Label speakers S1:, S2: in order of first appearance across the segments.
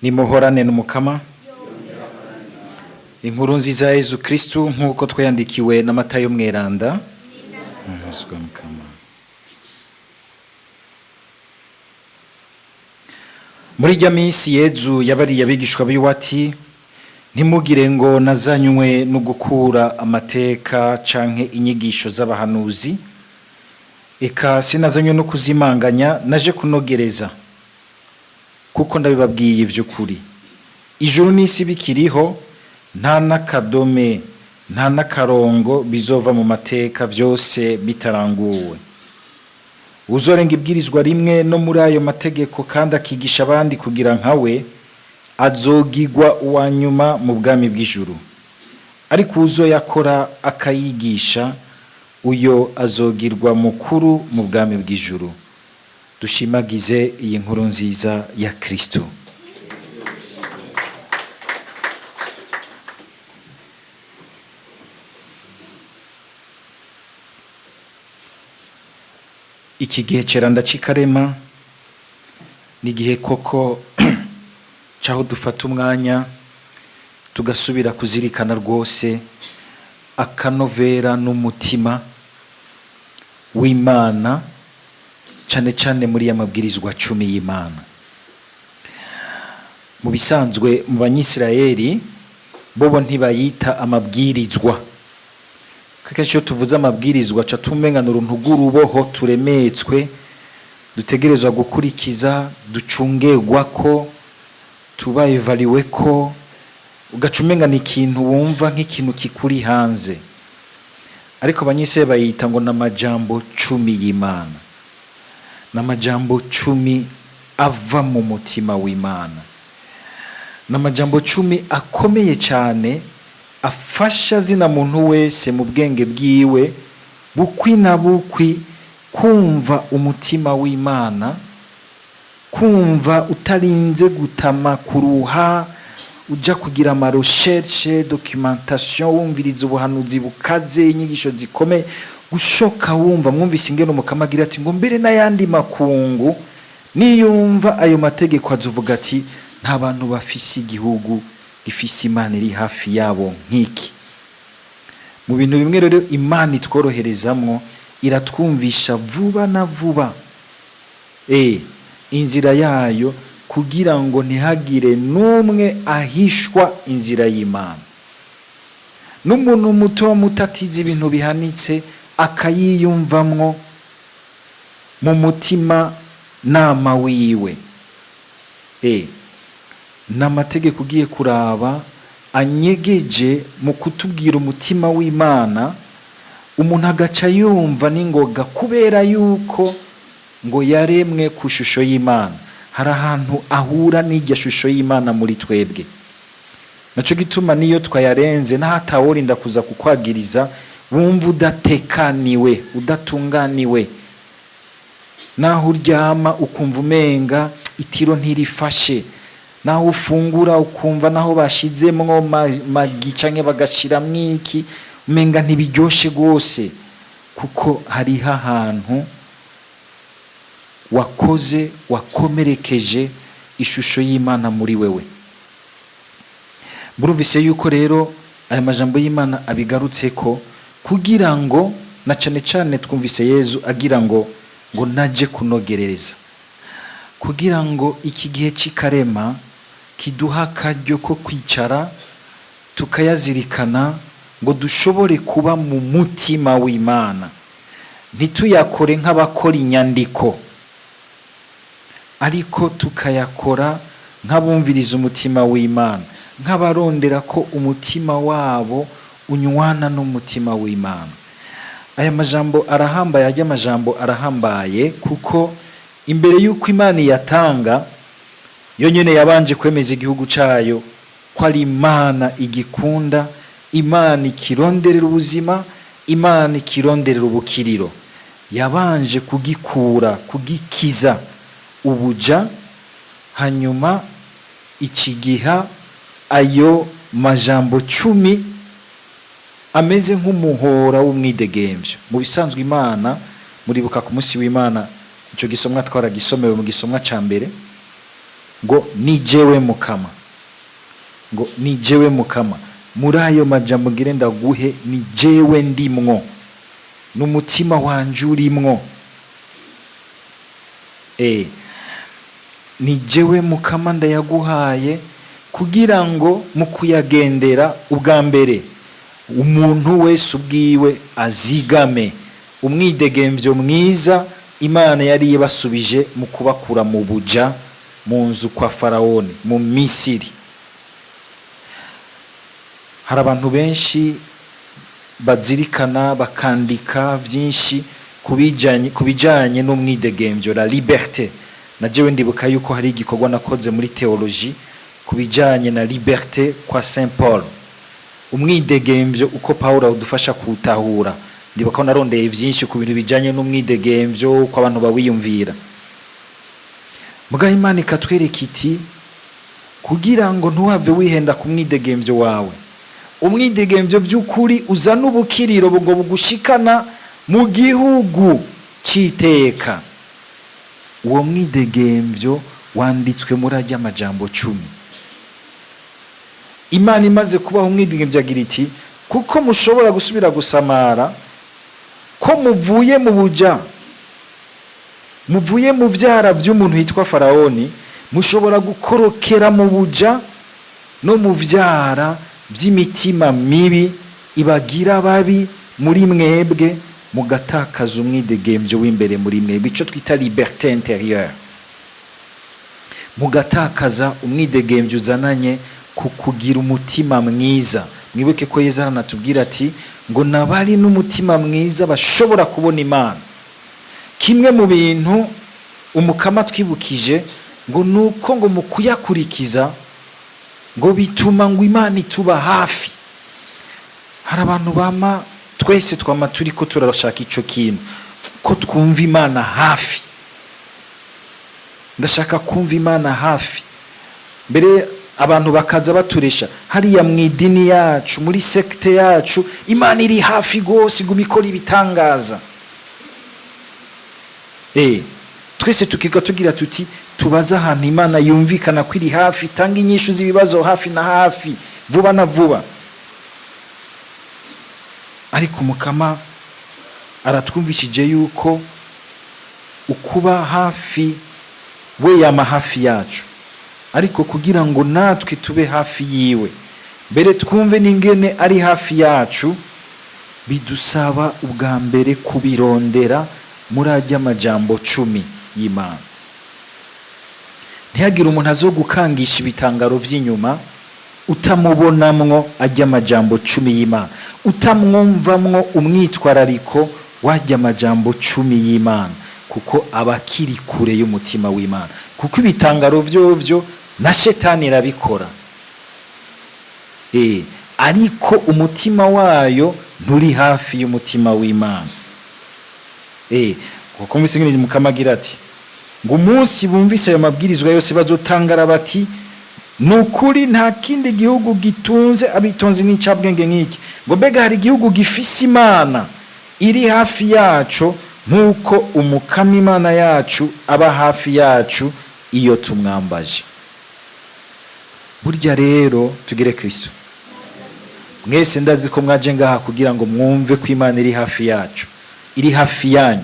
S1: nimuhorane n'umukama. Inkuru nziza ya Yezu Kristu nk'uko twayandikiwe na Matayo mweranda. Muri rya minsi Yezu yabariye abigishwa biwe ati, ntimugire ngo nazanywe no gukura amateka canke inyigisho z'abahanuzi, eka sinazanywe no kuzimanganya, naje kunogereza. Kuko ndabibabwiye ivy'ukuri, ijuru n'isi bikiriho, nta n'akadome nta n'akarongo bizova mu mateka vyose bitaranguwe. Uzorenga ibwirizwa rimwe no muri ayo mategeko kandi akigisha abandi kugira nkawe, azogigwa uwa nyuma mu bwami bw'ijuru. Ariko uzoyakora akayigisha, uyo azogirwa mukuru mu bwami bw'ijuru. Dushimagize iyi nkuru nziza ya Kristo. Iki gihe ceranda cikarema ni gihe koko caho dufata umwanya tugasubira kuzirikana rwose akanovera n'umutima w'Imana, cane cane muri amabwirizwa 10 y'Imana. Mu bisanzwe mu Banyisirayeli bobo ntibayita amabwirizwa. Kake tuvuze amabwirizwa ca tumengana uruntu rw'uruboho turemetswe dutegerezwa gukurikiza, ducungerwa ko, tuba evaliwe ko, ugacumengana ikintu wumva nk'ikintu kikuri hanze. Ariko Abanyisirayeli bayita ngo n'amajambo 10 y'Imana. N'amajambo 10 ava mu mutima w'Imana. N'amajambo 10 akomeye cyane, afasha zina muntu wese mu bwenge bwiwe bukwi na bukwi kumva umutima w'Imana, kumva utarinze gutama kuruha uja kugira ama recherche documentation, wumviriza ubuhanuzi bukaze, inyigisho zikomeye, gushoka wumva mwumvise ingene umukama agira ati ngo mbere n'ayandi makungu niyumva ayo mategeko azovuga ati nta bantu bafise igihugu gifise Imana iri hafi yabo nk'iki. Mu bintu bimwe rero Imana itworoherezamwo, iratwumvisha vuba na vuba inzira yayo kugira ngo ntihagire n'umwe ahishwa inzira y'Imana. N'umuntu muto mutatiza ibintu bihanitse akayiyumvamwo mu mutima nama wiwe. N'amategeko ugiye kuraba anyegeje mu kutubwira umutima w'Imana, umuntu agaca yumva n'ingoga kubera yuko ngo yaremwe ku shusho y'Imana. Hari ahantu ahura n'irya shusho y'Imana muri twebwe. Naco gituma niyo twayarenze n'ahataworinda kuza kukwagiriza, wumva udatekaniwe, udatunganiwe. Naho uryama ukumva umenga itiro ntirifashe, naho ufungura ukumva naho bashizemwo magi canke bagashiramwo iki umenga ntibiryoshe gose, kuko hariho ahantu wakoze wakomerekeje ishusho y'Imana muri wewe. Murumvise yuko rero aya majambo y'Imana abigarutseko kugira ngo na cane cane twumvise Yezu agira ngo naje kunogereza, kugira ngo iki gihe cikarema kiduha akaryo ko kwicara tukayazirikana, ngo dushobore kuba mu mutima w'Imana, ntituyakore nk'abakora inyandiko, ariko tukayakora nk'abumviriza umutima w'Imana, nk'abarondera ko umutima wabo unywana n'umutima w'Imana. Aya majambo arahambaye, ajya amajambo arahambaye, kuko imbere y'uko Imana yatanga yo nyene yabanje kwemeza igihugu cayo ko ari Imana igikunda, Imana ikironderera ubuzima, Imana ikironderera ubukiriro. Yabanje kugikura, kugikiza ubuja, hanyuma ikigiha ayo majambo 10 ameze nk'umuhora w'umwidegemvyo. Mu bisanzwe Imana, muribuka ku munsi w'Imana ico gisomwa twaragisomewe mu gisomwa ca mbere, ngo ni jewe Mukama, ngo ni jewe Mukama. Muri ayo majambo ngire ndaguhe ni jewe ndimwo, n'umutima wanje urimwo. Ni jewe Mukama ndayaguhaye kugira ngo mu kuyagendera ubwa mbere umuntu wese ubwiwe azigame umwidegemvyo mwiza Imana yari yabasubije mu kubakura mu buja mu nzu kwa Farawoni mu Misiri. Hari abantu benshi bazirikana bakandika vyinshi kubijanye n'umwidegemvyo, la liberté. Najewe ndibuka yuko hari igikorwa nakoze muri theologie kubijanye na liberté kwa Saint Paul, umwidegemvyo uko Paulo udufasha kutahura. Ndibuka narondeye vyinshi ku bintu bijanye n'umwidegemvyo uko abantu bawiyumvira. Muga Imana ikatwereka iti kugira ngo ntuhave wihenda ku mwidegemvyo wawe, umwidegemvyo vy'ukuri uzana ubukiriro ngo bugushikana mu gihugu cy'iteka. Uwo mwidegemvyo wanditswe muri ajya amajambo 10. Imana imaze kubaho umwidegemvyo agira iti kuko mushobora gusubira gusamara, ko muvuye mu buja, muvuye mu vyara vy'umuntu hitwa Farawoni, mushobora gukorokera mu buja no mu vyara vy'imitima mibi ibagira babi muri mwebwe, mugatakaza umwidegemvyo w'imbere muri mwebwe, ico twita liberté intérieure. Mugatakaza umwidegemvyo uzananye kukugira umutima mwiza. Mwibuke ko Yesu aranatubwira ati ngo nabari n'umutima mwiza bashobora kubona Imana. Kimwe mu bintu Umukama twibukije ngo nuko ngo mu kuyakurikiza ngo bituma ngo Imana ituba hafi. Hari abantu bama twese twama turiko turashaka ico kintu ko twumva Imana hafi. Ndashaka kumva Imana hafi. Mbere abantu bakaza baturesha hariya mu idini yacu, muri sekte yacu, Imana iri hafi gose gumikora ibitangaza. Twese tukiga tugira tuti tubaza ahantu Imana yumvikana ko iri hafi, tanga inyishu z'ibibazo hafi na hafi, vuba na vuba. Ariko Umukama aratwumvishije yuko ukuba hafi we yama hafi yacu, ariko kugira ngo natwe tube hafi yiwe, mbere twumve n'ingene ari hafi yacu, bidusaba ubwa mbere kubirondera muri ajya amajambo 10 y'Imana. Ntihagire umuntu azogukangisha ibitangaro vy'inyuma utamubonamwo ajya amajambo 10 y'Imana, utamwumvamwo umwitwarariko wajya amajambo 10 y'Imana, kuko abakiri kure y'umutima w'Imana. Kuko ibitangaro vyovyo na shetani irabikora, ariko umutima wayo nturi hafi y'umutima w'Imana. Kuko Musenyeri Mukama agira ati ngo umunsi bumvise ayo mabwirizwa yose bazotangara bati nukuri nta kindi gihugu gitunze abitonze n'icabwenge nk'iki, ngo mbega hari igihugu gifise Imana iri hafi yacu nk'uko Umukama Imana yacu aba hafi yacu iyo tumwambaje. Burya rero tugire Kristo. Mwese ndazi ko mwaje ngaha kugira ngo mwumve ko Imana iri hafi yacu, iri hafi yanyu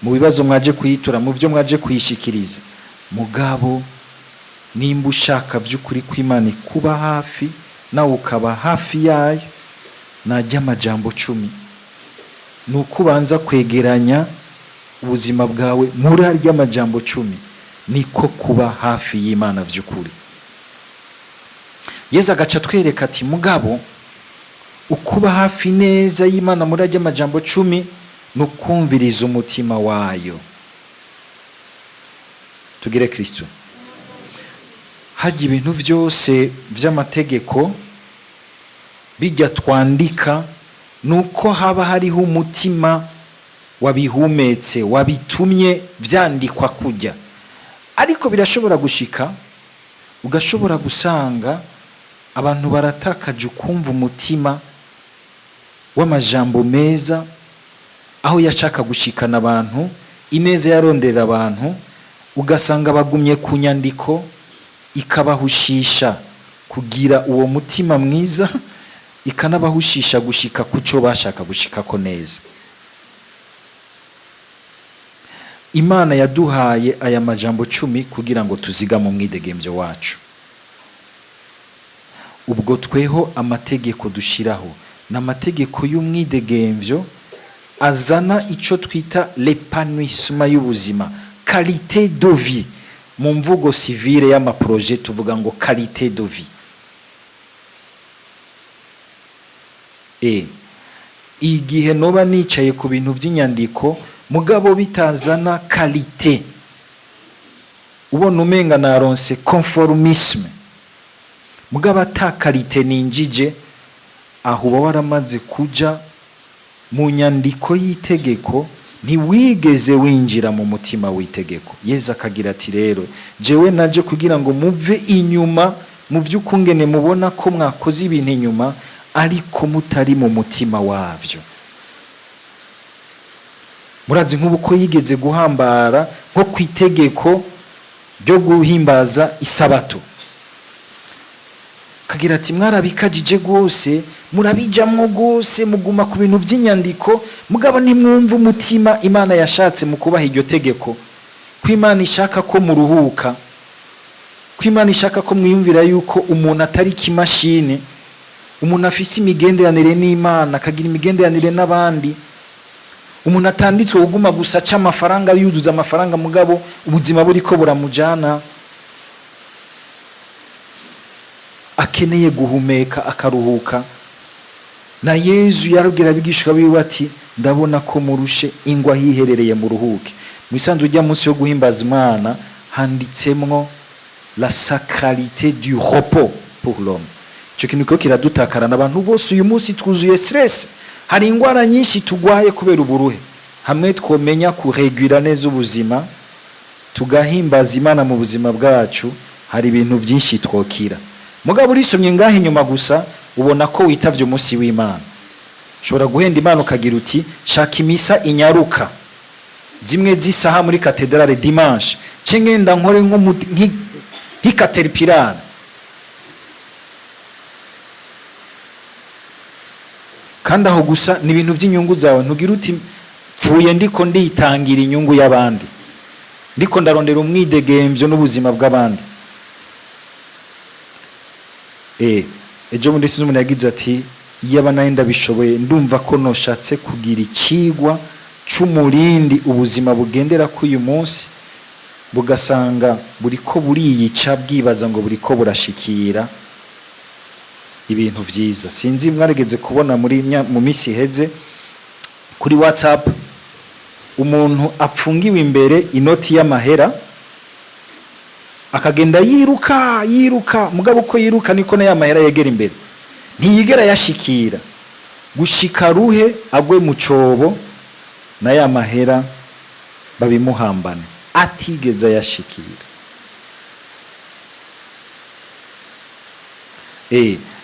S1: mu bibazo mwaje kuyitura, mu byo mwaje kuyishikiriza. Mugabo nimba ushaka by'ukuri ko Imana kuba hafi nawe ukaba hafi yayo, najya amajambo 10 nuko ubanza kwegeranya ubuzima bwawe muri arya amajambo 10, niko kuba hafi y'Imana by'ukuri. Yesu agaca twereka ati mugabo ukuba hafi neza y'Imana muri arya amajambo 10 nukumviriza umutima wayo. Tugire Kristo. Haji ibintu vyose vy'amategeko bijya twandika nuko haba hariho umutima wabihumetse wabitumye vyandikwa kujya. Ariko birashobora gushika ugashobora gusanga abantu baratakaje kumva umutima w'amajambo meza, aho yashaka gushikana abantu, ineza yarondera abantu, ugasanga bagumye ku nyandiko, ikabahushisha kugira uwo mutima mwiza, ikanabahushisha gushika kuco bashaka gushikako neza. Imana yaduhaye aya majambo 10 kugira ngo tuziga mu mwidegemvyo wacu. Ubwo tweho amategeko dushiraho n'amategeko y'umwidegemvyo azana ico twita l'épanouissement y'ubuzima, qualité de vie. Mu mvugo civile y'amaprojet tuvuga ngo qualité de vie. Igihe noba nicaye ku bintu by'inyandiko mugabo bitazana qualité, ubona umenga naronse conformisme, mugabo ata qualité ninjije, aho uba waramaze kuja mu nyandiko y'itegeko, ntiwigeze winjira mu mutima w'itegeko. Yesu akagira ati rero jewe naje kugira ngo muve inyuma mu vy'ukungene mubona ko mwakoze ibintu inyuma ariko mutari mu mutima wavyo. Murazi nk'ubu ko yigeze guhambara nko kwitegeko ryo guhimbaza isabato, kagira ati mwarabikajije gose, murabijamwo gose, muguma ku bintu by'inyandiko, mugabo ntimwumva umutima Imana yashatse mu kubaha iryo tegeko, ko Imana ishaka ko muruhuka, ko Imana ishaka ko mwiyumvira yuko umuntu atari kimashine, umuntu afise imigenderanire n'Imana, akagira imigenderanire n'abandi, umuntu atanditswe uguma gusa aca amafaranga, yuzuza amafaranga, mugabo ubuzima buriko buramujana, akeneye guhumeka akaruhuka. Na Yesu yarabwira abigishwa biwe ati ndabona ko murushe, ingwa hiherereye mu ruhuke. Mu isanzwe rya munsi yo guhimbaza Imana handitsemwo la sacralité du repos pour l'homme. Ico kintu ko kiradutakara n'abantu bose uyu munsi twuzuye stress, hari ingwara nyinshi tugwaye kubera uburuhe. Hamwe twomenya kuregura neza ubuzima, tugahimbaza Imana mu buzima bwacu, hari ibintu byinshi twokira. Mugabo urisomye ngaho inyuma gusa ubona ko witavye umunsi w'Imana. Shobora guhenda Imana ukagira uti shaka imisa inyaruka zimwe z'isaha muri katedrale dimanche, cengenda nkore nk'ikaterpillar. Kandi aho gusa ni ibintu by'inyungu zawe, ntugira uti pfuye ndiko nditangira inyungu y'abandi, ndiko ndarondera umwidegemvyo n'ubuzima bw'abandi. Ejo muri sizo umuntu yagize ati yaba naye ndabishoboye ndumva ko noshatse kugira ikigwa c'umurindi ubuzima bugendera ku uyu munsi, bugasanga buriko buriyica, bwibaza ngo buriko burashikira ibintu vyiza. Sinzi mwaregeze kubona mu misi heze kuri WhatsApp umuntu apfungiwe imbere inoti y'amahera, akagenda yiruka, mugabo uko yiruka niko na ya mahera yegera imbere, ntiyigera yashikira gushika ruhe agwe mu cobo, na ya mahera babimuhambane atigeze yashikira.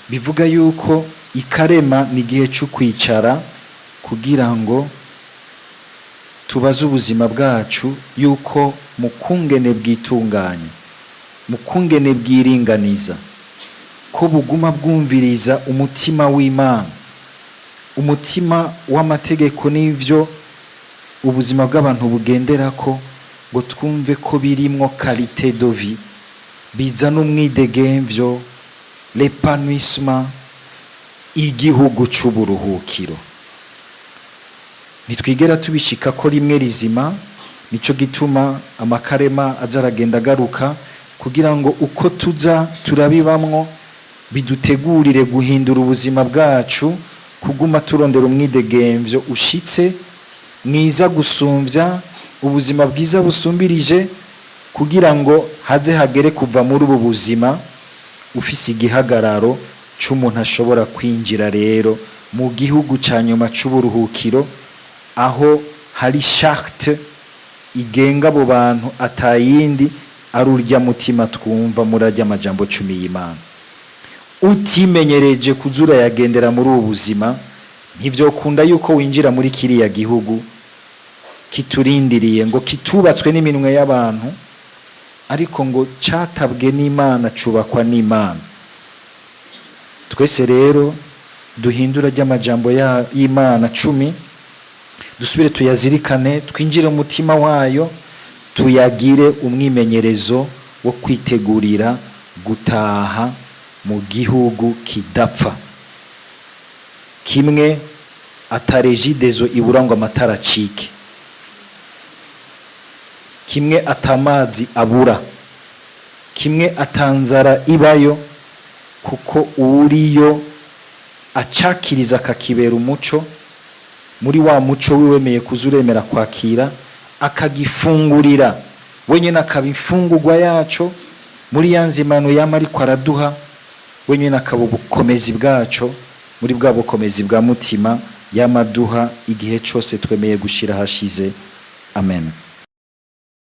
S1: Bivuga yuko ikarema ni gihe cyo kwicara kugira ngo tubaze ubuzima bwacu yuko mukungene bwitunganye, mukungene bwiringaniza, ko buguma bwumviriza umutima w'Imana, umutima w'amategeko n'ivyo ubuzima bw'abantu bugenderako, ngo twumve ko birimwo qualité de vie, bizana umwidegemvyo, l'épanouissement, igihugu c'uburuhukiro. Nitwigera tubishika ko rimwe rizima, nico gituma amakarema azaragenda agaruka kugira ngo uko tuza turabibamwo bidutegurire guhindura ubuzima bwacu, kuguma turondera umwidegemvyo ushitse mwiza gusumvya, ubuzima bwiza busumbirije, kugira ngo haze hagere kuva muri ubu buzima ufise igihagararo c'umuntu ashobora kwinjira rero mu gihugu ca nyuma c'uburuhukiro, aho hari charte igenga abo bantu atayindi ari urya mutima twumva murajya amajambo 10 y'Imana. Utimenyereje kuzura yagendera muri ubu buzima, ntivyo kunda yuko winjira muri kiriya gihugu kiturindiriye ngo kitubatswe n'iminwe y'abantu, ariko ngo cyatabwe n'Imana cubakwa n'Imana. Twese rero duhindura ry'amajambo y'Imana 10, dusubire tuyazirikane, twinjire mu mutima wayo, tuyagire umwimenyerezo wo kwitegurira gutaha mu gihugu kidapfa, kimwe atarejidezo iburangwa amatara acike, kimwe atamazi abura, kimwe atanzara ibayo, kuko uriyo acakiriza akakibera umuco, muri wa muco wiwemeye kuzuremera kwakira, akagifungurira wenyine, akaba imfungurwa yaco muri ya nzimano yama ariko araduha, wenyine akaba ubukomezi bwaco muri bwa bukomezi bwa mutima yamaduha igihe cyose twemeye gushira hashize. Amen.